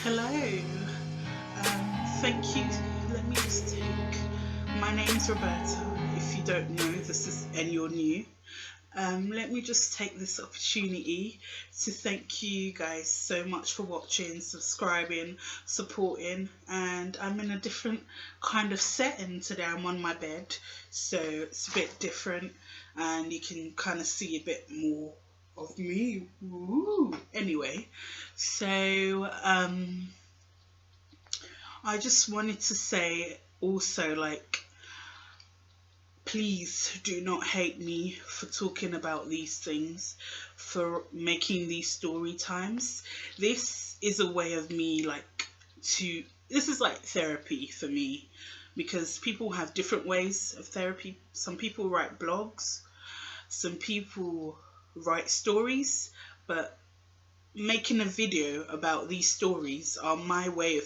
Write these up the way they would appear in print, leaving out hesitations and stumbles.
Hello. Thank you. Let me just take. My name's Roberta. If you don't know, this is and you're new. Let me just take this opportunity to thank you guys so much for watching, subscribing, supporting. And I'm in a different kind of setting today. I'm on my bed, so it's a bit different, and you can kind of see a bit more of me. Ooh. Anyway, so I just wanted to say also, like, please do not hate me for talking about these things, for making these story times. This is a way of me, like, this is like therapy for me, because people have different ways of therapy. Some people write blogs, some people write stories, but making a video about these stories are my way of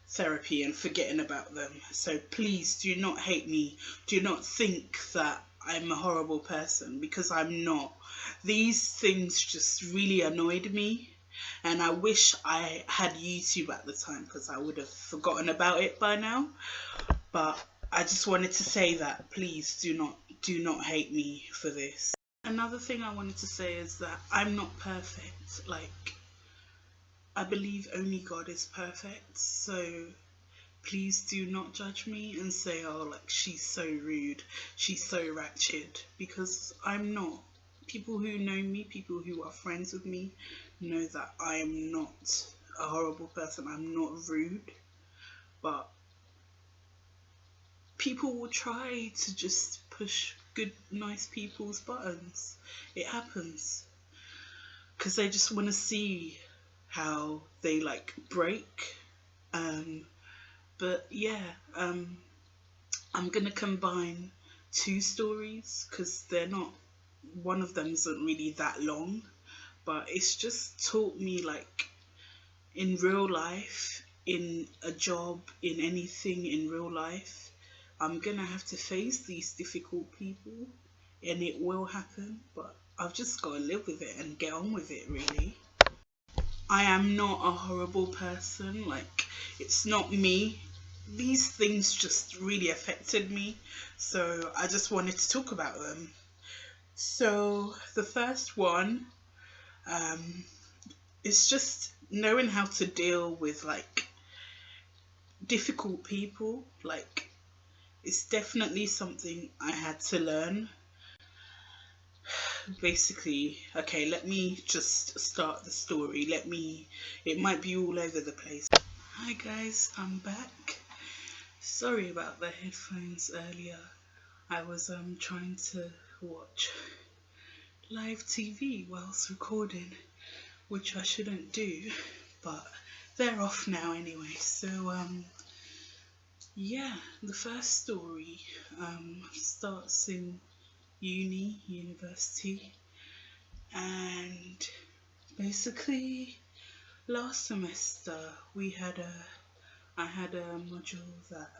therapy and forgetting about them. So please do not hate me. Do not think that I'm a horrible person, because I'm not. These things just really annoyed me, and I wish I had YouTube at the time, because I would have forgotten about it by now. But I just wanted to say that please do not hate me for this. Another thing I wanted to say is that I'm not perfect. Like, I believe only God is perfect, so please do not judge me and say, oh, like, she's so rude, she's so ratchet, because I'm not. People who know me, people who are friends with me, know that I am not a horrible person. I'm not rude, but people will try to just push good, nice people's buttons. It happens because they just want to see how they, like, break. But yeah, I'm gonna combine two stories because they're not. One of them isn't really that long, but it's just taught me, like, in real life, in a job, in anything in real life, I'm gonna have to face these difficult people, and it will happen. But I've just got to live with it and get on with it, really. I am not a horrible person. Like, it's not me. These things just really affected me, so I just wanted to talk about them. So the first one is just knowing how to deal with, like, difficult people. Like, it's definitely something I had to learn. Basically, okay, let me just start the story. It might be all over the place. Hi guys, I'm back. Sorry about the headphones earlier. I was trying to watch live TV whilst recording, which I shouldn't do, but they're off now anyway. So yeah, the first story starts in university, and basically last semester I had a module that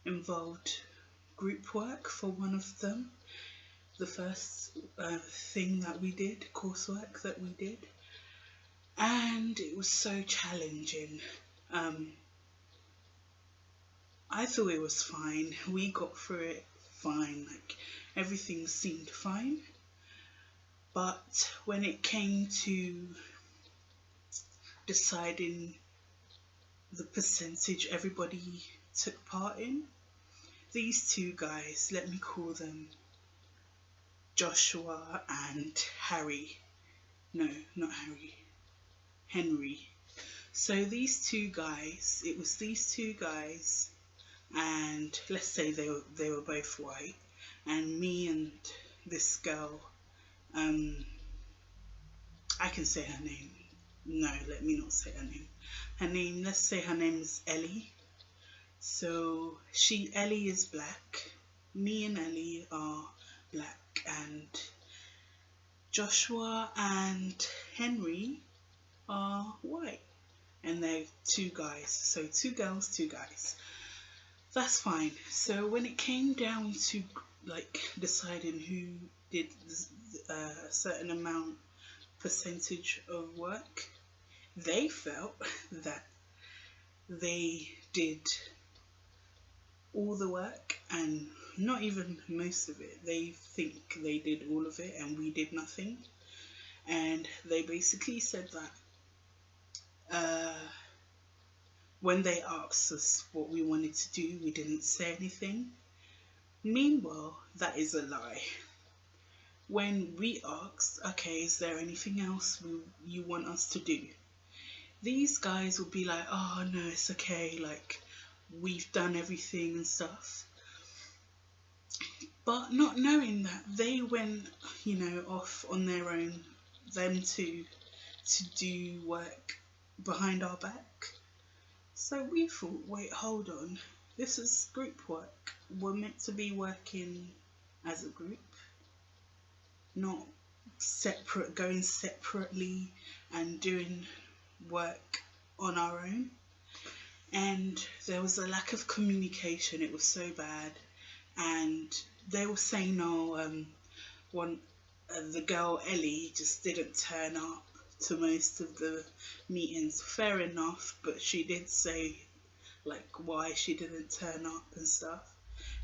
involved group work for one of them. The first thing that we did, coursework that we did, and it was so challenging. I thought it was fine. We got through it fine. Like, everything seemed fine. But when it came to deciding the percentage everybody took part in, these two guys, let me call them Joshua and Harry. No, not Harry. Henry. So these two guys, it was these two guys, and let's say they were both white, and me and this girl, I can say her name. No, let me not say her name. Let's say her name is Ellie. So Ellie is black. Me and Ellie are black, and Joshua and Henry are white, and they're two guys. So two girls, two guys. That's fine. So when it came down to, like, deciding who did a certain amount percentage of work, they felt that they did all the work and not even most of it. They think they did all of it and we did nothing. And they basically said that when they asked us what we wanted to do, we didn't say anything. Meanwhile, that is a lie. When we asked, okay, is there anything else you want us to do? These guys will be like, oh no, it's okay, like we've done everything and stuff. But not knowing that they went, off on their own, them to do work behind our back. So we thought, wait, hold on, this is group work. We're meant to be working as a group, not going separately and doing work on our own. And there was a lack of communication. It was so bad. And they were saying, the girl Ellie just didn't turn up to most of the meetings. Fair enough, but she did say like why she didn't turn up and stuff.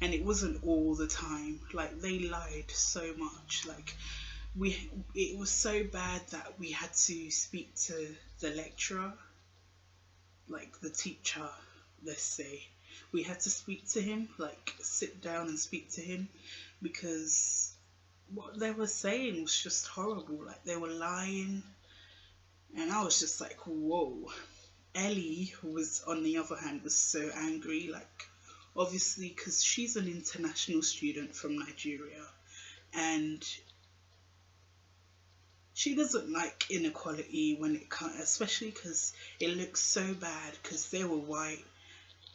And it wasn't all the time. Like, they lied so much. Like, it was so bad that we had to speak to the lecturer, like the teacher, let's say. We had to speak to him, like sit down and speak to him, because what they were saying was just horrible. Like, they were lying, and I was just like, whoa. Ellie was, on the other hand, was so angry, like, obviously because she's an international student from Nigeria, and she doesn't like inequality when it comes, especially because it looks so bad because they were white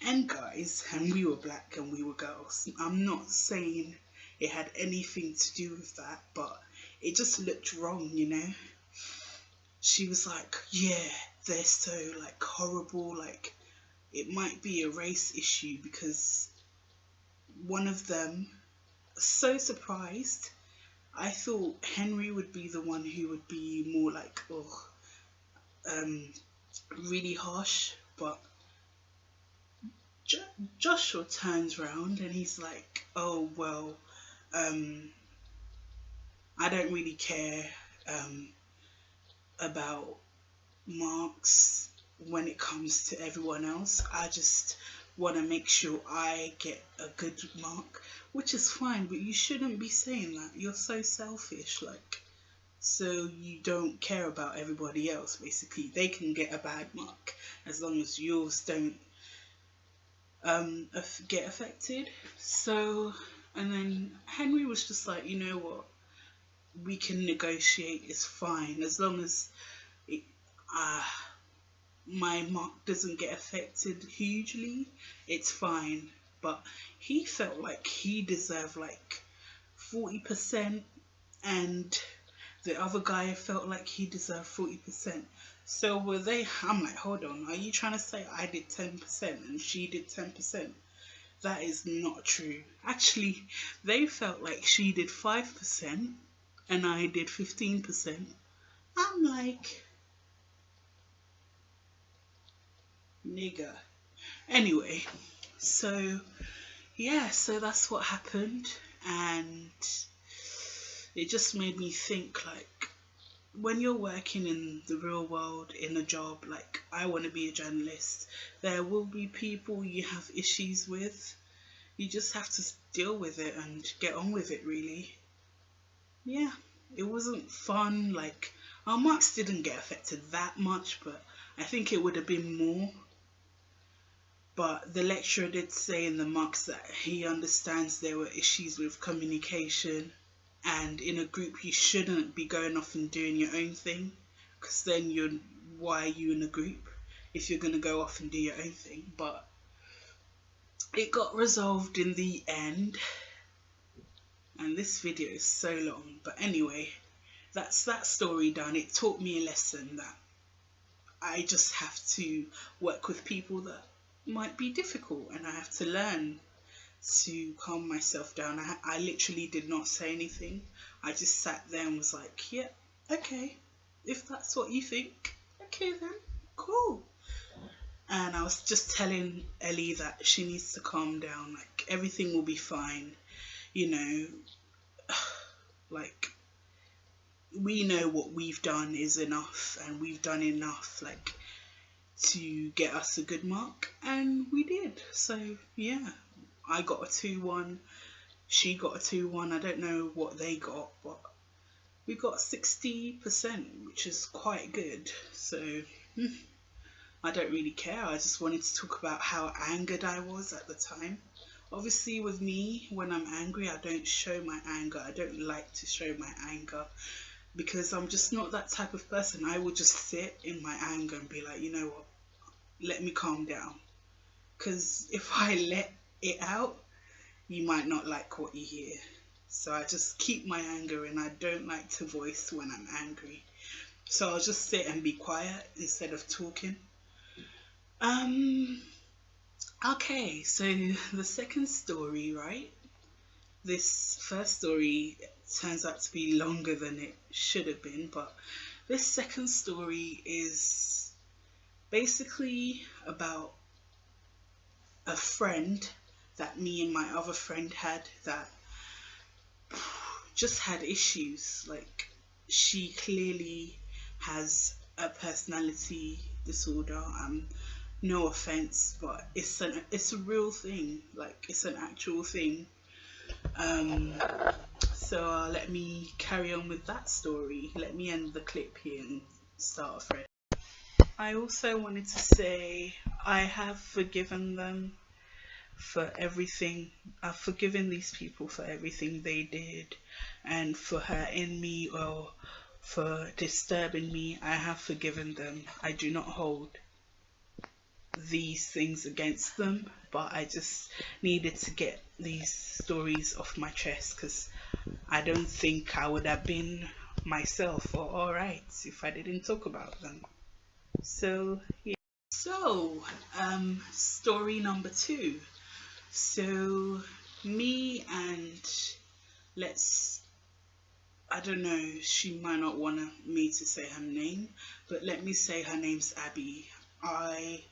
and guys and we were black and we were girls. I'm not saying it had anything to do with that, but it just looked wrong, She was like, yeah, they're so like horrible, like it might be a race issue, because one of them, so surprised. I thought Henry would be the one who would be more like, really harsh, but Joshua turns around and he's like, oh, well, I don't really care about marks when it comes to everyone else. I just want to make sure I get a good mark, which is fine, but you shouldn't be saying that. You're so selfish, like, so you don't care about everybody else. Basically, they can get a bad mark as long as yours don't get affected. So, and then Henry was just like, you know what, we can negotiate, it's fine, as long as it, my mark doesn't get affected hugely, it's fine. But he felt like he deserved like 40%, and the other guy felt like he deserved 40%. So were they, I'm like, hold on, are you trying to say I did 10% and she did 10%? That is not true. Actually, they felt like she did 5% and I did 15%. I'm like, nigger. Anyway, so yeah, so that's what happened, and it just made me think, like, when you're working in the real world in a job, like I want to be a journalist, there will be people you have issues with. You just have to deal with it and get on with it, really. Yeah, it wasn't fun. Like, our marks didn't get affected that much, but I think it would have been more. But the lecturer did say in the marks that he understands there were issues with communication, and in a group you shouldn't be going off and doing your own thing, because then why are you in a group if you're going to go off and do your own thing? But it got resolved in the end, and this video is so long, but anyway, that's that story done. It taught me a lesson that I just have to work with people that might be difficult, and I have to learn to calm myself down. I literally did not say anything. I just sat there and was like, yeah, okay, if that's what you think, okay then. cool. And I was just telling Ellie that she needs to calm down. Like, everything will be fine. You know, like, we know what we've done is enough, and we've done enough, like, to get us a good mark. And we did. So, yeah. I got a 2-1. She got a 2-1. I don't know what they got, but we got 60%, which is quite good. So, I don't really care. I just wanted to talk about how angered I was at the time. Obviously, with me, when I'm angry, I don't show my anger. I don't like to show my anger because I'm just not that type of person. I will just sit in my anger and be like, you know what, let me calm down. Because if I let it out, you might not like what you hear. So I just keep my anger, and I don't like to voice when I'm angry. So I'll just sit and be quiet instead of talking. Okay, so the second story, right? This first story turns out to be longer than it should have been, but this second story is basically about a friend that me and my other friend had that just had issues. Like, she clearly has a personality disorder. No offense, but it's a real thing. Like, it's an actual thing. So let me carry on with that story. Let me end the clip here and start afresh. I also wanted to say I have forgiven them for everything. I've forgiven these people for everything they did, and for hurting me or for disturbing me. I have forgiven them. I do not hold these things against them, but I just needed to get these stories off my chest because I don't think I would have been myself or alright if I didn't talk about them. So yeah. So story number 2. So me and I don't know, she might not want me to say her name, but let me say her name's Abby. I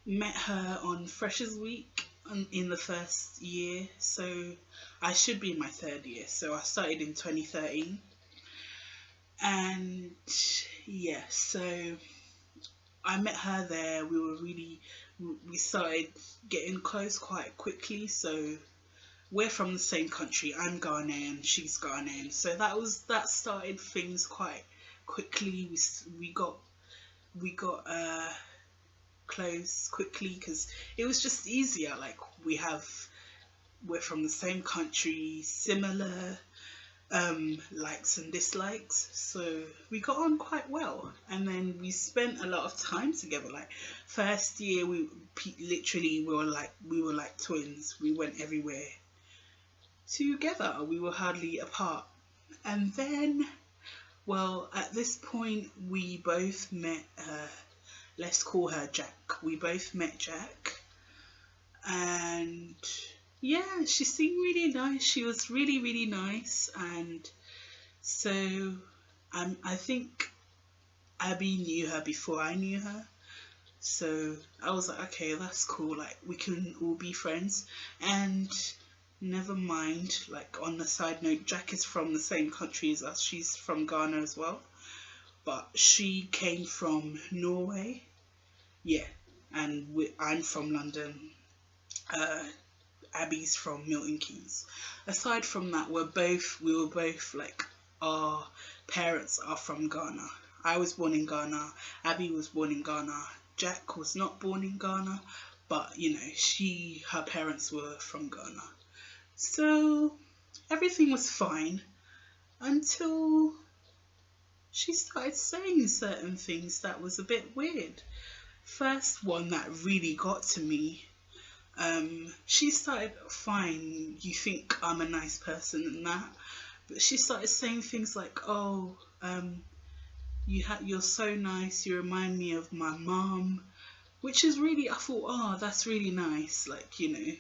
met her on Freshers Week in the first year, so I should be in my 3rd year. So I started in 2013, and yeah, so I met her there. We started getting close quite quickly. So we're from the same country. I'm Ghanaian, she's Ghanaian, so that started things quite quickly. We got close quickly because it was just easier. Like, we're from the same country, similar likes and dislikes, so we got on quite well. And then we spent a lot of time together. Like, first year we were like twins. We went everywhere together. We were hardly apart. And then, well, at this point we both met let's call her Jack. We both met Jack, and yeah, she seemed really nice. She was really, really nice. And so I think Abby knew her before I knew her. So I was like, okay, that's cool. Like, we can all be friends. And never mind, like, on the side note, Jack is from the same country as us. She's from Ghana as well. But she came from Norway. Yeah. And I'm from London. Abby's from Milton Keynes. Aside from that, we were both like, our parents are from Ghana. I was born in Ghana. Abby was born in Ghana. Jack was not born in Ghana, but you know, her parents were from Ghana. So everything was fine until she started saying certain things that was a bit weird. First one that really got to me, she started, fine, you think I'm a nice person and that, but she started saying things like, oh, you're so nice, you remind me of my mum, which is really, I thought, oh, that's really nice, like, you know.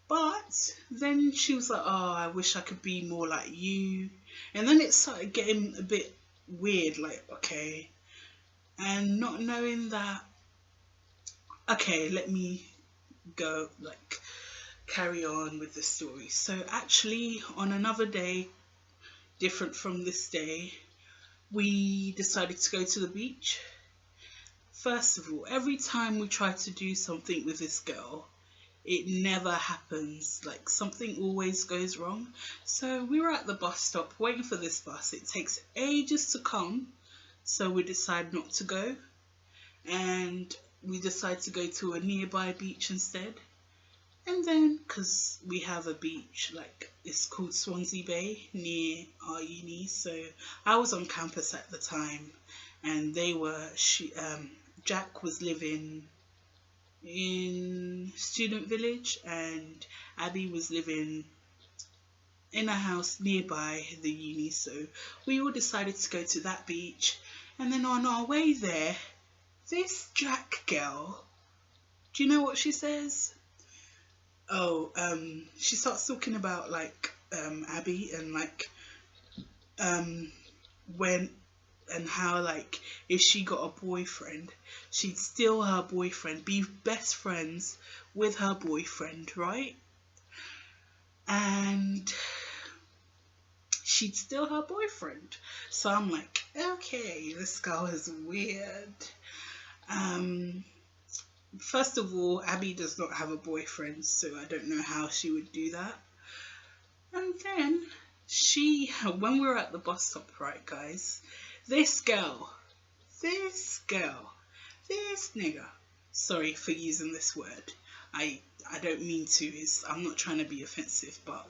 But then she was like, oh, I wish I could be more like you. And then it started getting a bit weird, like, okay, and not knowing that. Okay, let me go, like, carry on with the story. So actually, on another day different from this day, we decided to go to the beach. First of all, every time we try to do something with this girl, it never happens. Like, something always goes wrong. So we were at the bus stop waiting for this bus. It takes ages to come, so we decide not to go, and we decide to go to a nearby beach instead. And then, because we have a beach, like, it's called Swansea Bay near our uni, so I was on campus at the time, and Jack was living in Student Village, and Abby was living in a house nearby the uni, so we all decided to go to that beach. And then on our way there, this Jack girl, do you know what she says? Oh, she starts talking about, like, Abby, and, like, when and how, like, if she got a boyfriend, she'd steal her boyfriend, be best friends with her boyfriend, right? And she'd steal her boyfriend. So I'm like, okay, this girl is weird. First of all, Abby does not have a boyfriend, so I don't know how she would do that. And then when we were at the bus stop, right, guys, this nigga, sorry for using this word. I don't mean to. I'm not trying to be offensive, but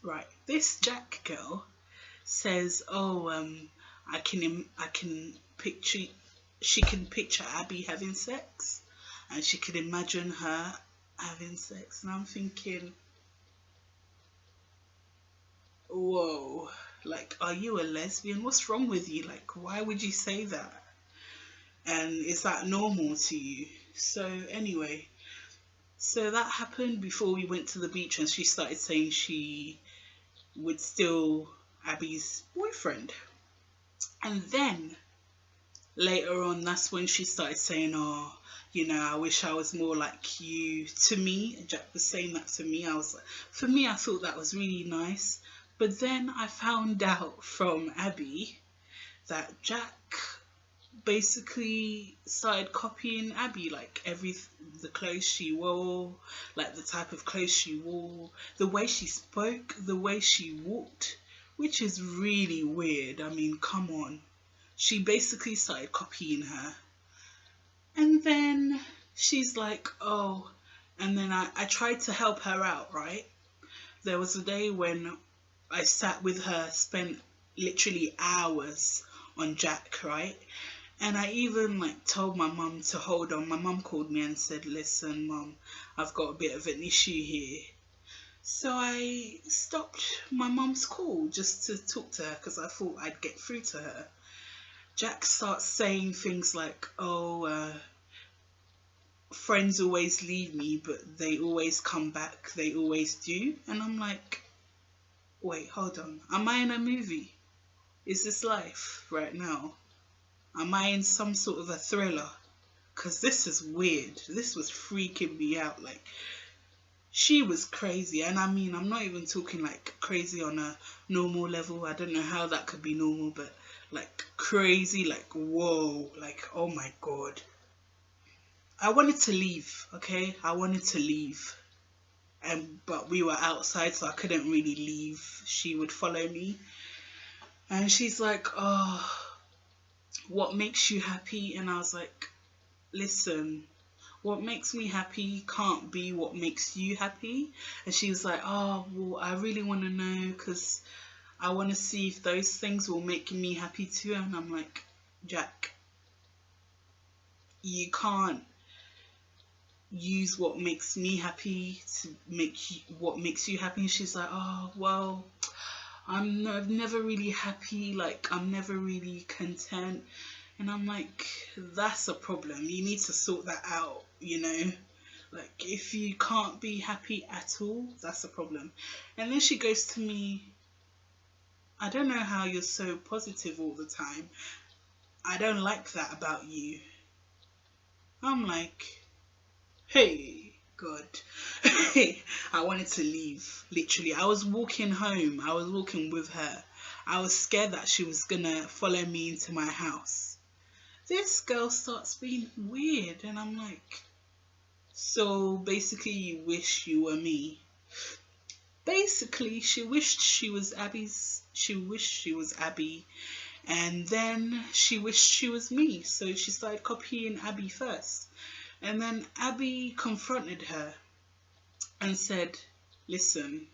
right, this Jack girl says, oh, I can picture. She can picture Abby having sex, and she can imagine her having sex. And I'm thinking, whoa, like, are you a lesbian? What's wrong with you? Like, why would you say that? And is that normal to you? So anyway, so that happened before we went to the beach, and she started saying she would steal Abby's boyfriend. And then later on, that's when she started saying, oh, I wish I was more like you, to me. Jack was saying that to me. For me, I thought that was really nice. But then I found out from Abby that Jack basically started copying Abby, like, the clothes she wore, like the type of clothes she wore, the way she spoke, the way she walked, which is really weird. I mean, come on. She basically started copying her. And then she's like, oh, and then I tried to help her out, right? There was a day when I sat with her, spent literally hours on Jack, right? And I even, like, told my mum to hold on. My mum called me and said, listen, mum, I've got a bit of an issue here. So I stopped my mum's call just to talk to her, because I thought I'd get through to her. Jack starts saying things like, oh, friends always leave me, but they always come back, they always do. And I'm like, wait, hold on. Am I in a movie? Is this life right now? Am I in some sort of a thriller? Because this is weird. This was freaking me out. Like, she was crazy. And I mean, I'm not even talking, like, crazy on a normal level. I don't know how that could be normal, but, like, crazy, like, whoa, like, oh my God. I wanted to leave, okay? I wanted to leave. But we were outside, so I couldn't really leave. She would follow me. And she's like, oh, what makes you happy? And I was like, listen, what makes me happy can't be what makes you happy. And she was like, oh, well, I really want to know, because I want to see if those things will make me happy too. And I'm like, Jack, you can't use what makes me happy to make you, what makes you happy. And she's like, oh, well, I'm never really happy, like, I'm never really content. And I'm like, that's a problem. You need to sort that out, Like, if you can't be happy at all, that's a problem. And then she goes to me, I don't know how you're so positive all the time. I don't like that about you. I'm like, hey, God. I wanted to leave, literally. I was walking home, I was walking with her. I was scared that she was gonna follow me into my house. This girl starts being weird, and I'm like, so basically, you wish you were me. Basically, she wished she was Abby's. She wished she was Abby, and then she wished she was me. So she started copying Abby first. And then Abby confronted her and said, listen,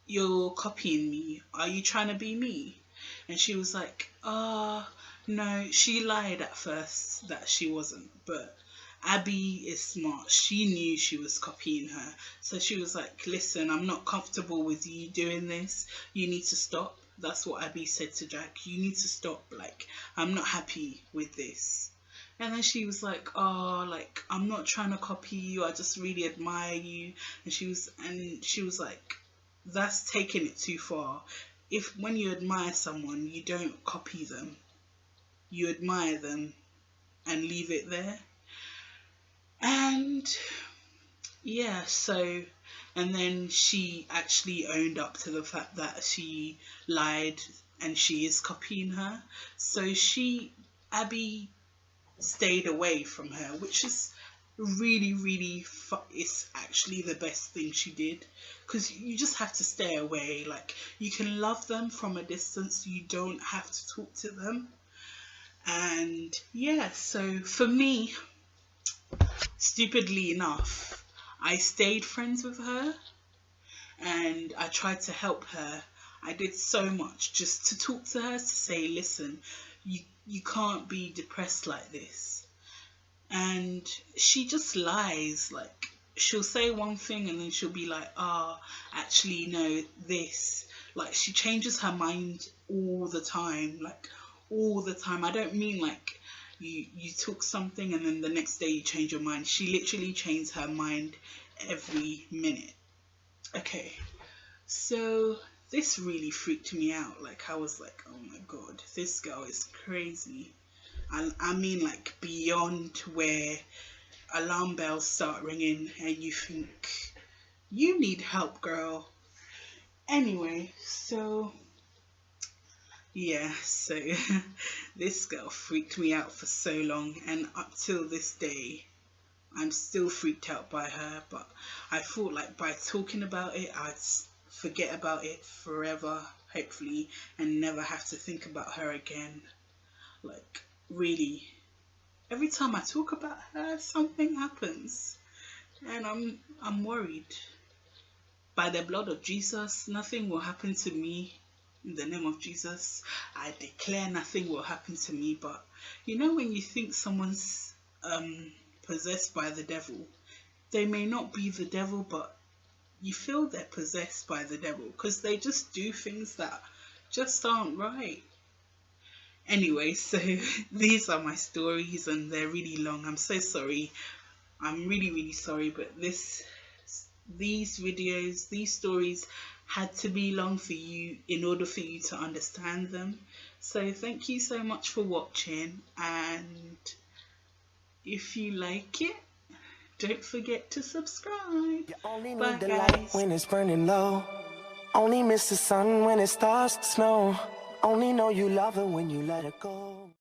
you're copying me. Are you trying to be me? And she was like, no. She lied at first that she wasn't. But Abby is smart. She knew she was copying her. So she was like, listen, I'm not comfortable with you doing this. You need to stop. That's what Abby said to Jack. You need to stop. Like, I'm not happy with this. And then she was like, oh, like, I'm not trying to copy you. I just really admire you. And she was like, that's taking it too far. If when you admire someone, you don't copy them. You admire them and leave it there. And yeah, so, and then she actually owned up to the fact that she lied and she is copying her. So Abby stayed away from her, which is really, really, it's actually the best thing she did, because you just have to stay away. Like, you can love them from a distance, you don't have to talk to them. And yeah, so for me, stupidly enough, I stayed friends with her and I tried to help her. I did so much just to talk to her, to say, listen, you can't be depressed like this. And she just lies. Like, she'll say one thing and then she'll be like, actually no, this. Like, she changes her mind all the time. Like, all the time. I don't mean like you talk something and then the next day you change your mind. She literally changes her mind every minute. Okay, so this really freaked me out. Like, I was like, oh my God, this girl is crazy. I mean, like, beyond where alarm bells start ringing and you think, you need help, girl. Anyway, so yeah, so this girl freaked me out for so long, and up till this day I'm still freaked out by her. But I thought, like, by talking about it, I'd forget about it forever, hopefully, and never have to think about her again. Like, really, every time I talk about her, something happens, and I'm worried. By the blood of Jesus, nothing will happen to me. In the name of Jesus, I declare nothing will happen to me. But you know, when you think someone's possessed by the devil, they may not be the devil, but you feel they're possessed by the devil because they just do things that just aren't right. Anyway, so these are my stories and they're really long. I'm so sorry. I'm really, really sorry, but these videos, these stories had to be long for you in order for you to understand them. So thank you so much for watching, and if you like it, don't forget to subscribe. You only need Bye, the guys. light when it's burning low. Only miss the sun when it starts to snow. Only know you love her when you let her go.